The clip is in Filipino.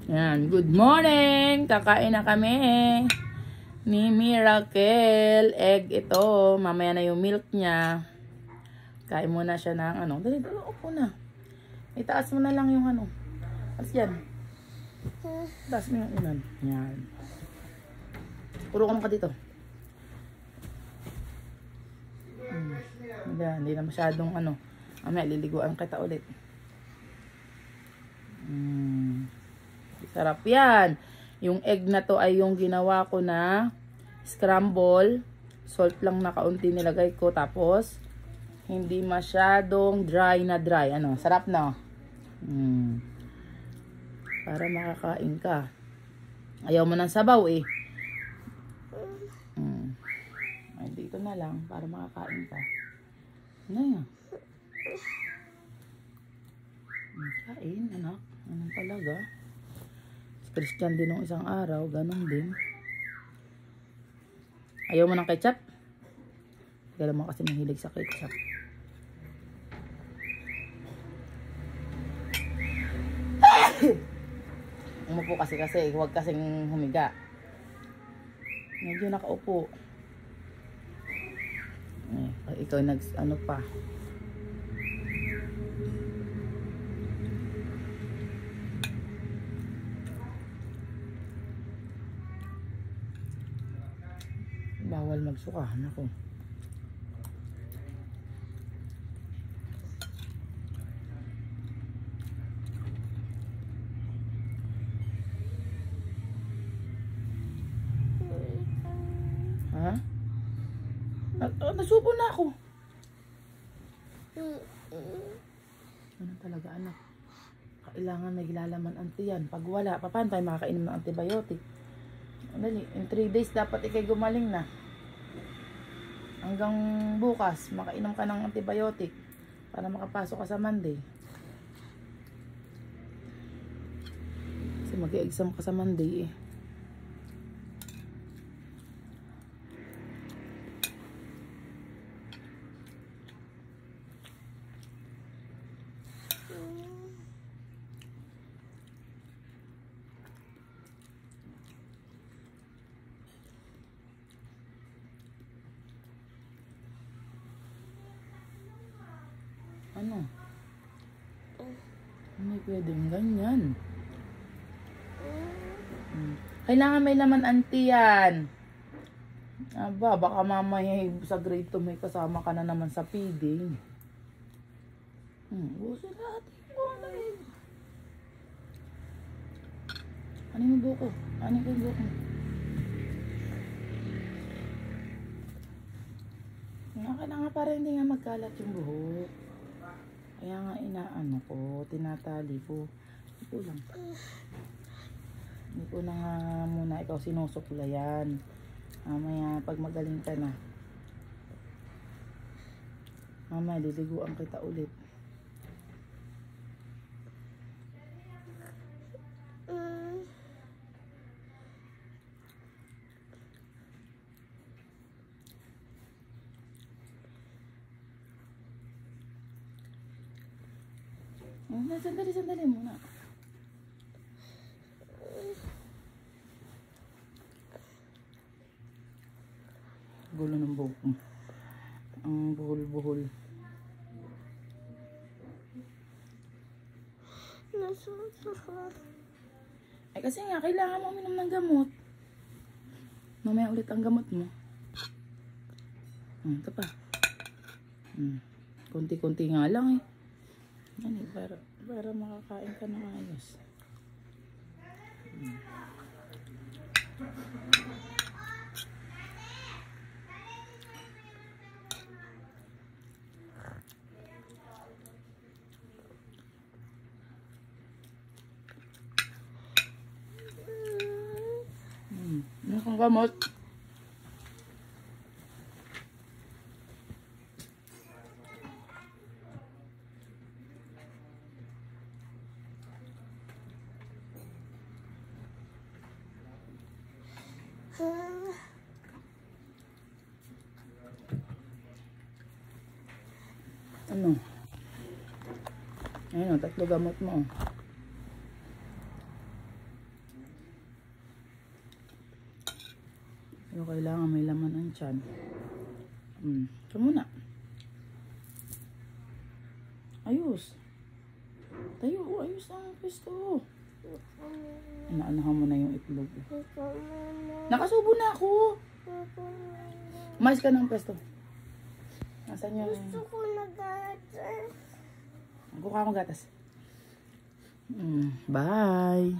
Yan, good morning! Kakain na kami ni Miracle. Egg ito. Mamaya na yung milk niya. Kain muna siya ng ano. Dali, upo na. Itaas mo na lang yung ano. As yan. Taas mo yung unan. Yan. Puro ka dito. Hindi na masyadong ano. Mamaya, liliguan kita ulit. Sarap yan. Yung egg na to ay yung ginawa ko na scramble. Salt lang na kaunti nilagay ko. Tapos, hindi masyadong dry na dry. Ano, sarap na. Para makakain ka. Ayaw mo ng sabaw eh. Ay, dito na lang para makakain ka. Ano yan? Kain, anak. Anong talaga? Christian din nung isang araw, ganun din. Ayaw mo ng ketchup? Hindi mo kasi mahilig sa ketchup. Umupo kasi, huwag kasing humiga. Medyo nakaupo. Ikaw ano pa. Bawal magsuka, nako. Ha? Nasubo na ako. Ano talaga, anak? Kailangan may lalaman anti yan. Pag wala, paano tayo makakainom ng antibiotic? Dali, in 3 days dapat ikay gumaling na. Hanggang bukas, makainom ka ng antibiotic para makapasok ka sa Monday. Kasi mag-i-exam ka sa Monday eh. Ano? Hindi pwedeng ganyan. Kailangan may laman anti yan. Aba, baka mamaya sa grade 2 may kasama ka na naman sa feeding. Buso natin. Ano yung buko? Ano yung buko? Kailangan para hindi nga magkalat yung buhok. Kaya nga inaano ko, tinatali ko. Ito lang. Hindi ko na nga muna ikaw sinusuklayan. Mamaya pag magaling ka na. Mamaya liliguan kita ulit. Sandali muna. Gulo ng buhok mo. Ang buhol-buhol. Nasusukot. Ay kasi nga, kailangan mo uminom ng gamot. Mamaya ulit ang gamot mo. Ito pa. Kunti-kunti nga lang eh. Yan eh, para makakain ka ng ayos. Ano kang gamot? Ano? Ayun o, 3 gamot mo. Pero kailangan may laman ang tiyan. Ito muna. Ayos. Tayo, ayos ang pwesto. Inaanahan mo na yung itlog. Nakasubo na ako. Umayos ka ng pwesto. Nasaan yung... Gusto ko na gatas. Kuha akong gatas. Bye.